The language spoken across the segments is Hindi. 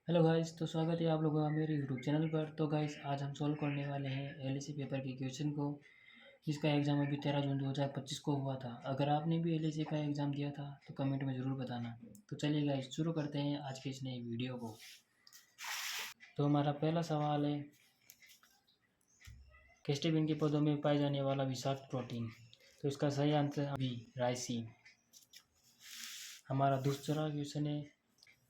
हेलो गाइस, तो स्वागत है आप लोगों का मेरे यूट्यूब चैनल पर। तो गाइस, आज हम सॉल्व करने वाले हैं एलएसी पेपर के क्वेश्चन को, जिसका एग्ज़ाम अभी 13 जून 2025 को हुआ था। अगर आपने भी एलएसी का एग्ज़ाम दिया था तो कमेंट में ज़रूर बताना। तो चलिए गाइस, शुरू करते हैं आज के इस नए वीडियो को। तो हमारा पहला सवाल है, केस्टिबिन के पौधों में पाए जाने वाला विषाक्त प्रोटीन। तो इसका सही आंसर बी, राइसिन। हमारा दूसरा क्वेश्चन है,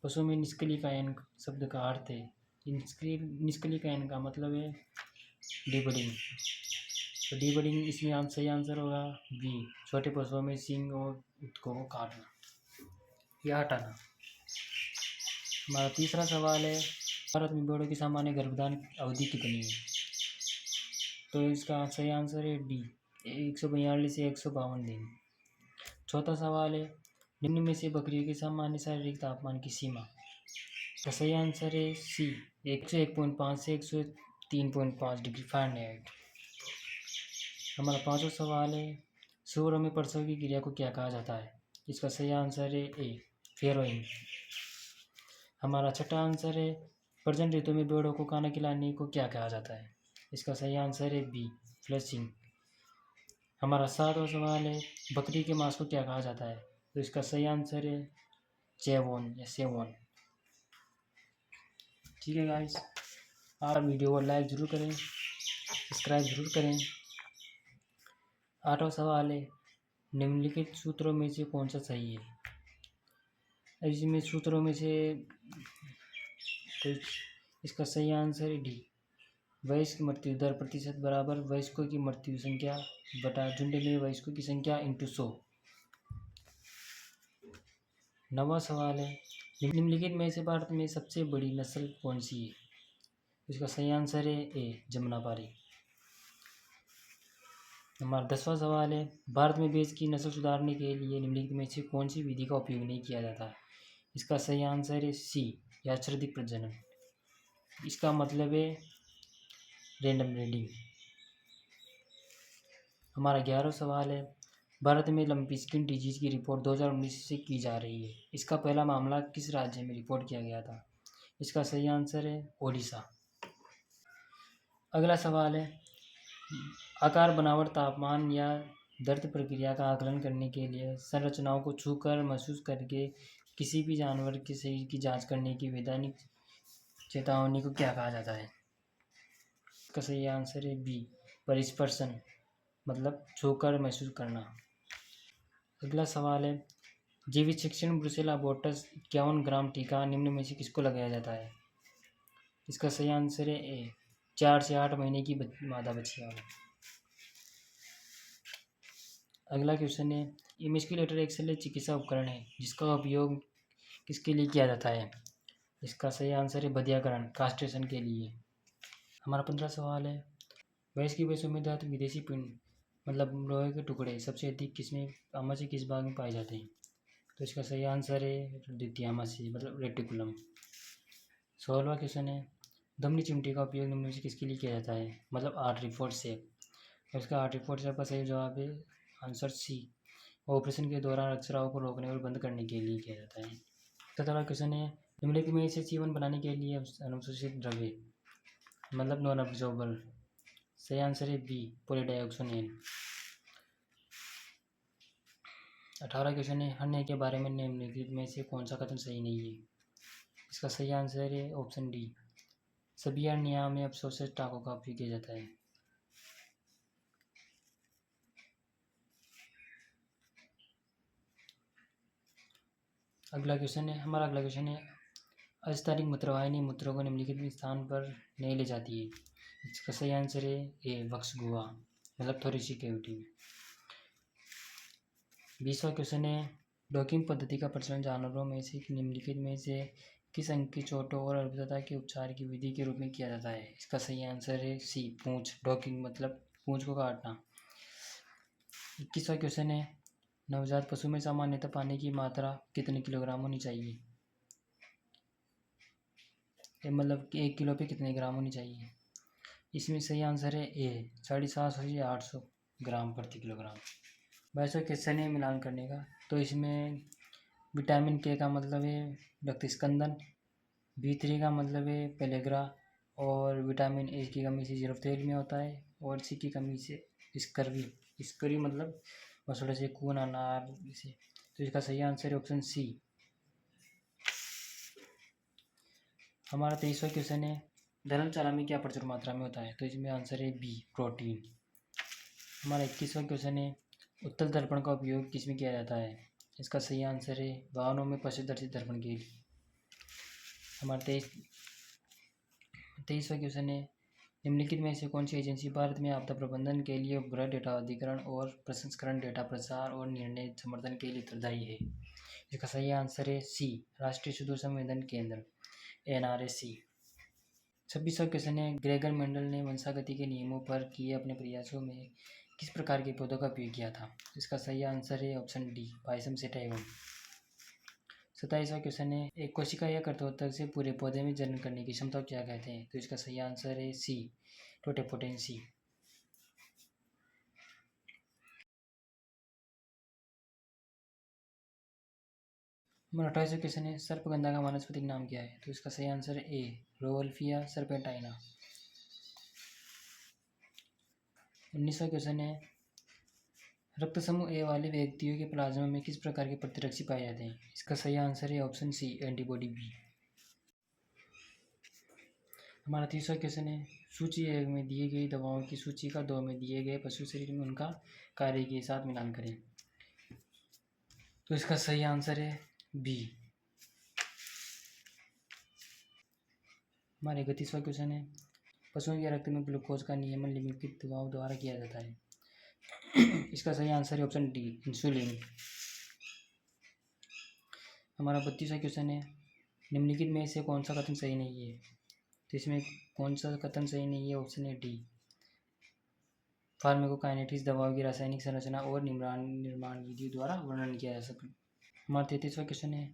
पशु में निष्क्रियकायन शब्द का अर्थ है। निष्क्रियकायन का मतलब है डिबडिंग। तो डिबडिंग इसमें सही आंसर होगा बी, छोटे पशुओं में सींग और ऊतकों को काटना या हटाना। हमारा तीसरा सवाल है, भारत में भेड़ों की सामान्य गर्भधारण अवधि कितनी है। तो इसका सही आंसर है डी, 142 से 152 दिन। चौथा सवाल है, निम्न में से बकरियों के सामान्य शारीरिक तापमान की सीमा। तो सही आंसर है सी, 101.5 से 103.5 डिग्री फ़ारेनहाइट। हमारा पांचवा सवाल है, सूअरों में प्रसव की क्रिया को क्या कहा जाता है। इसका सही आंसर है ए, फेरोइंग। हमारा छठा आंसर है, प्रजनन ऋतु में भेड़ों को खाना खिलाने को क्या कहा जाता है। इसका सही आंसर है बी, फ्लशिंग। हमारा सातवां सवाल है, बकरी के मांस को क्या कहा जाता है। तो इसका सही आंसर है चेवोन या सेवोन। ठीक है गाइस, आप वीडियो को लाइक ज़रूर करें, सब्सक्राइब ज़रूर करें। आठवां सवाल है, निम्नलिखित सूत्रों में से कौन सा सही है। इसमें सूत्रों में से तो इसका सही आंसर है डी, वयस्क मृत्यु दर प्रतिशत बराबर वयस्कों की मृत्यु संख्या बटा झुंड में वयस्कों की संख्या इंटू 100। नवा सवाल है, निम्नलिखित में से भारत में सबसे बड़ी नस्ल कौन सी है। इसका सही आंसर है ए, जमुनापारी। हमारा 10वां सवाल है, भारत में भैंस की नस्ल सुधारने के लिए निम्नलिखित में से कौन सी विधि का उपयोग नहीं किया जाता है। इसका सही आंसर है सी, यादृच्छिक प्रजनन। इसका मतलब है रैंडम ब्रीडिंग। हमारा 11वां सवाल है, भारत में लंपी स्किन डिजीज की रिपोर्ट 2019 से की जा रही है। इसका पहला मामला किस राज्य में रिपोर्ट किया गया था। इसका सही आंसर है ओडिशा। अगला सवाल है, आकार, बनावट, तापमान या दर्द प्रक्रिया का आकलन करने के लिए संरचनाओं को छूकर महसूस करके किसी भी जानवर के शरीर की जांच करने की वैधानिक चेतावनी को क्या कहा जाता है। इसका सही आंसर है बी, परिस्पर्शन, मतलब छूकर महसूस करना। अगला सवाल है, जीवित शिक्षण ब्रुसेला अबोर्टस 51 ग्राम टीका निम्न में से किसको लगाया जाता है। इसका सही आंसर है ए, 4 से 8 महीने की मादा बच्चियों को। अगला क्वेश्चन है, इमेस्क्यूलेटर एक शल्य चिकित्सा उपकरण है जिसका उपयोग किसके लिए किया जाता है। इसका सही आंसर है बधियाकरण, कास्ट्रेशन के लिए। हमारा 15 सवाल है, भैंस की भैंसों में धातु विदेशी पिंड मतलब लोहे के टुकड़े सबसे अधिक किसमें आमा से किस भाग में पाए जाते हैं। तो इसका सही आंसर है द्वितीयामा से मतलब रेटिकुलम। 16वां क्वेश्चन है, धमनी चिमटी का उपयोग निम्न में से किसके लिए किया जाता है, मतलब आर्टरी फोर शेप। इसका आर्टरी फोर शेप का सही जवाब है आंसर सी, ऑपरेशन के दौरान रक्तस्राव को रोकने और बंद करने के लिए किया जाता है। 17वां क्वेश्चन है, निम्नलिखित में से सीवन बनाने के लिए अनुशोषित द्रव्य मतलब नॉन अब्जॉर्बल। सही आंसर है बी, पॉलीडाइऑक्सोनेन। 18वां क्वेश्चन है, हर न्याय के बारे में निम्नलिखित में से कौन सा कथन सही नहीं है। इसका सही आंसर है ऑप्शन डी, सभी न्याय में अवशोषित टाकों का उपयोग किया जाता है। हमारा अगला क्वेश्चन है, अस्थानिक मूत्रवाहिनी मूत्रों को निम्नलिखित स्थान पर नहीं ले जाती है। इसका सही आंसर है ए, वक्ष गुहा मतलब थोरेसिक कैविटी में। 20वां क्वेश्चन है, डॉकिंग पद्धति का प्रचलन जानवरों में से निम्नलिखित में से किस अंग की चोटों और अल्पता के उपचार की विधि के रूप में किया जाता है। इसका सही आंसर है सी, पूंछ, डॉकिंग मतलब पूंछ को काटना। 21वां क्वेश्चन है, नवजात पशु में सामान्यतः पानी की मात्रा कितने किलोग्राम होनी चाहिए। मतलब 1 किलो पे कितने ग्राम होनी चाहिए। इसमें सही आंसर है ए, 750 से 800 ग्राम प्रति किलोग्राम। 22वां क्वेश्चन है मिलान करने का। तो इसमें विटामिन के का मतलब है रक्त स्कंदन, B3 का मतलब है पेलेग्रा, और विटामिन ए की कमी से जीरोफ्थेल्मिया होता है, और सी की कमी से स्कर्वी। स्कर्वी मतलब मसोड़े से खून आना इसे। तो इसका सही आंसर है ऑप्शन सी। हमारा 23वां क्वेश्चन है, धर्म चारा में क्या प्रचुर मात्रा में होता है? तो इसमें आंसर है बी, प्रोटीन। हमारा 21वां क्वेश्चन है, उत्तल दर्पण का उपयोग किस में किया जाता है? इसका सही आंसर है वाहनों में पश्चदर्शी दर्पण के लिए। हमारा 23वां क्वेश्चन है, निम्नलिखित में से कौन सी एजेंसी भारत में आपदा प्रबंधन के लिए उपग्रह डेटा अधिग्रहण और प्रसंस्करण, डेटा प्रसार और निर्णय समर्थन के लिए उत्तरदायी है? इसका सही आंसर है सी, राष्ट्रीय सुदूर संवेदन केंद्र, NRSC। 26वां क्वेश्चन है, ग्रेगर मेंडल ने वंशागति के नियमों पर किए अपने प्रयासों में किस प्रकार के पौधों का उपयोग किया था? इसका सही आंसर है ऑप्शन डी, पायसम सेटाइवम। 27वां क्वेश्चन है, एक कोशिका या कर्तोत्तक से पूरे पौधे में जनन करने की क्षमता को क्या कहते हैं? तो इसका सही आंसर है सी, टोटेपोटेंसी। हमारा 28वां क्वेश्चन है, सर्पगंधा का वानस्पतिक नाम क्या है? तो इसका सही आंसर है ए, रोवल्फिया सर्पेंटाइना। 19वां क्वेश्चन है, रक्त समूह ए वाले व्यक्तियों के प्लाज्मा में किस प्रकार के प्रतिरक्षी पाए जाते हैं? इसका सही आंसर है ऑप्शन सी, एंटीबॉडी बी। हमारा 30वां क्वेश्चन है, सूची 1 में दिए गई दवाओं की सूची का 2 में दिए गए पशु शरीर में उनका कार्य के साथ मिलान करें। तो इसका सही आंसर है बी। हमारे 31वां क्वेश्चन है, पशुओं के रक्त में ग्लूकोज का नियमन निम्नलिखित दवाओं द्वारा किया जाता है? इसका सही आंसर है ऑप्शन डी, इंसुलिन। हमारा 32वां क्वेश्चन है, निम्नलिखित में से कौन सा कथन सही नहीं है? तो इसमें कौन सा कथन सही नहीं है? ऑप्शन है डी, फार्माकोकाइनेटिक्स दवाओं की रासायनिक संरचना और निर्माण विधि द्वारा वर्णन किया जा सकता है। हमारा 33वां क्वेश्चन है,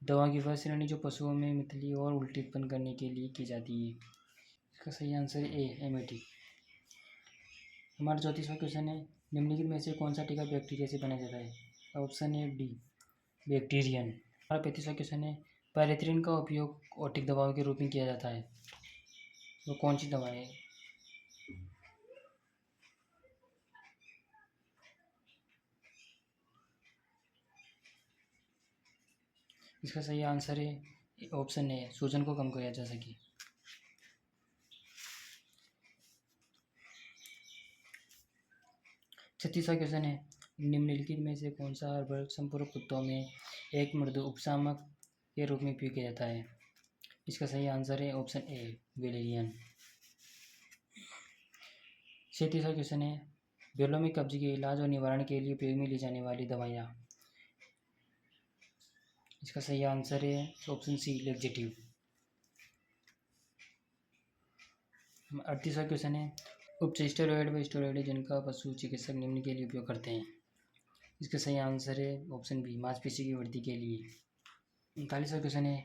दवा की वह श्रेणी जो पशुओं में मितली और उल्टी उत्पन्न करने के लिए की जाती है? इसका सही आंसर है ए, एमेटिक। हमारा 34वां क्वेश्चन है, निम्नलिखित में से कौन सा टीका बैक्टीरिया से बनाया जाता है? ऑप्शन है डी, बैक्टीरियन। हमारा 35वां क्वेश्चन है, पैरेथ्रिन का उपयोग ओटिक दवाओं के रूप में किया जाता है, वो कौन सी दवा है? इसका सही आंसर है ऑप्शन ए, सूजन को कम किया जा सके। 36वां क्वेश्चन है, निम्नलिखित में से कौन सा हर्बल संपूरक कुत्तों में एक मृदु उपशामक के रूप में उपयोग किया जाता है? इसका सही आंसर है ऑप्शन ए, वेलेरियन। 37वां क्वेश्चन है, बैलों में कब्ज के इलाज और निवारण के लिए उपयोग में ली जाने वाली दवाइयाँ? इसका सही आंसर है ऑप्शन सी, लेक्जेटिव। 38वां क्वेश्चन है, उच्च स्टेरॉयड व स्टेरॉयड जिनका पशु चिकित्सक निम्न के लिए उपयोग करते हैं? इसका सही आंसर है ऑप्शन बी, मांसपेशी की वृद्धि के लिए। 39वां क्वेश्चन है,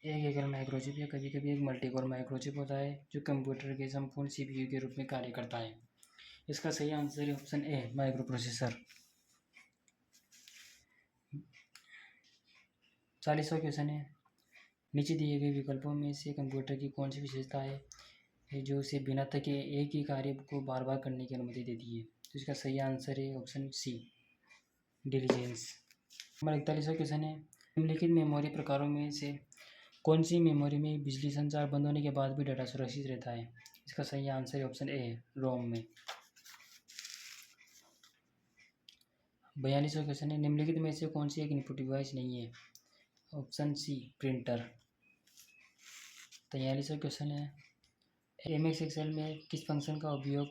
एक एकल माइक्रोचिप या कभी कभी एक मल्टीकोर माइक्रोचिप होता है जो कंप्यूटर के संपूर्ण CPU के रूप में कार्य करता है? इसका सही आंसर है ऑप्शन ए, माइक्रो प्रोसेसर। 40वां क्वेश्चन है, नीचे दिए गए विकल्पों में से कंप्यूटर की कौन सी विशेषता है जो उसे बिना थके एक ही कार्य को बार बार करने की अनुमति देती है? तो इसका सही आंसर है ऑप्शन सी, डिलीजेंस। हमारा 41वां क्वेश्चन है, निम्नलिखित मेमोरी प्रकारों में से कौन सी मेमोरी में बिजली संचार बंद होने के बाद भी डाटा सुरक्षित रहता है? इसका सही आंसर है ऑप्शन ए, रोम में। 42वां क्वेश्चन है, निम्नलिखित में से कौन सी एक इनपुट डिवाइस नहीं है? Option C, printer. 43वां क्वेश्चन है, MS एक्सेल में किस फंक्शन का उपयोग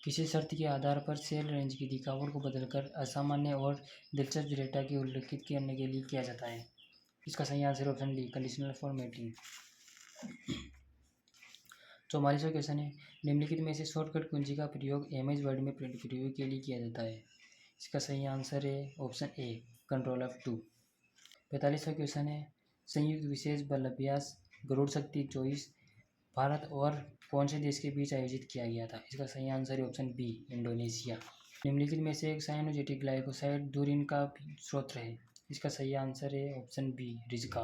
किसी शर्त के आधार पर सेल रेंज की दिखावट को बदलकर असामान्य और दिलचस्प डेटा की उल्लिखित करने के लिए किया जाता है? इसका सही answer option D, conditional formatting. 44वां क्वेश्चन है, निम्नलिखित में से शॉर्टकट कुंजी का प्रयोग MS वर्ड में प्रिंट प्रीव्यू के लिए किया जाता है? इसका सही आंसर है ऑप्शन ए, कंट्रोल F2। 45वां क्वेश्चन है, संयुक्त विशेष बल अभ्यास गरुड़ शक्ति 24 भारत और कौन से देश के बीच आयोजित किया गया था? इसका सही आंसर है ऑप्शन बी, इंडोनेशिया। निम्नलिखित में से एक साइनोजेटिक ग्लाइकोसाइड दूरिन का स्रोत है? इसका सही आंसर है ऑप्शन बी, रिजका।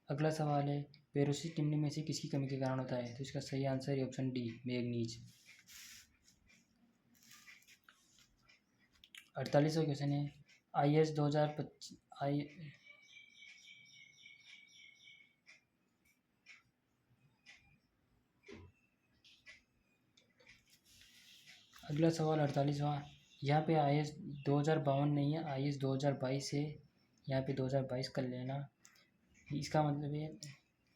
अगला सवाल है, पेरोक्सिड निम्न में से किसकी कमी के कारण होता है? तो इसका सही आंसर है ऑप्शन डी, मैग्नीज। 48वां क्वेश्चन है, IS 2025 अगला सवाल 48वां, यहाँ पे IS 2052 नहीं है, IS 2022 है। यहाँ पे 2022 कर लेना, इसका मतलब है।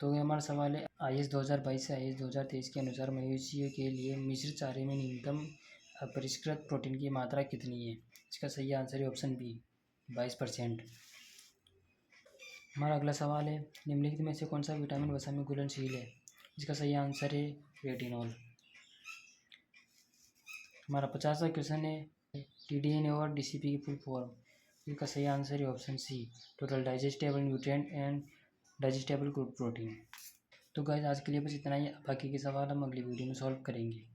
तो ये हमारा सवाल है, IS 2022 से IS 2023 के अनुसार मवेशियों के लिए मिश्रित चारे में न्यूनतम अपरिष्कृत प्रोटीन की मात्रा कितनी है? इसका सही आंसर है ऑप्शन बी, 22%। हमारा अगला सवाल है, निम्नलिखित में से कौन सा विटामिन वसा में घुलनशील है? इसका सही आंसर है रेटिनॉल। हमारा 50वां क्वेश्चन है, TDN और DCP की फुल फॉर्म? इसका सही आंसर है option C, total digestible nutrient and digestible protein. तो गाइस आज के लिए बस इतना ही, बाकी के सवाल हम अगली वीडियो में सॉल्व करेंगे।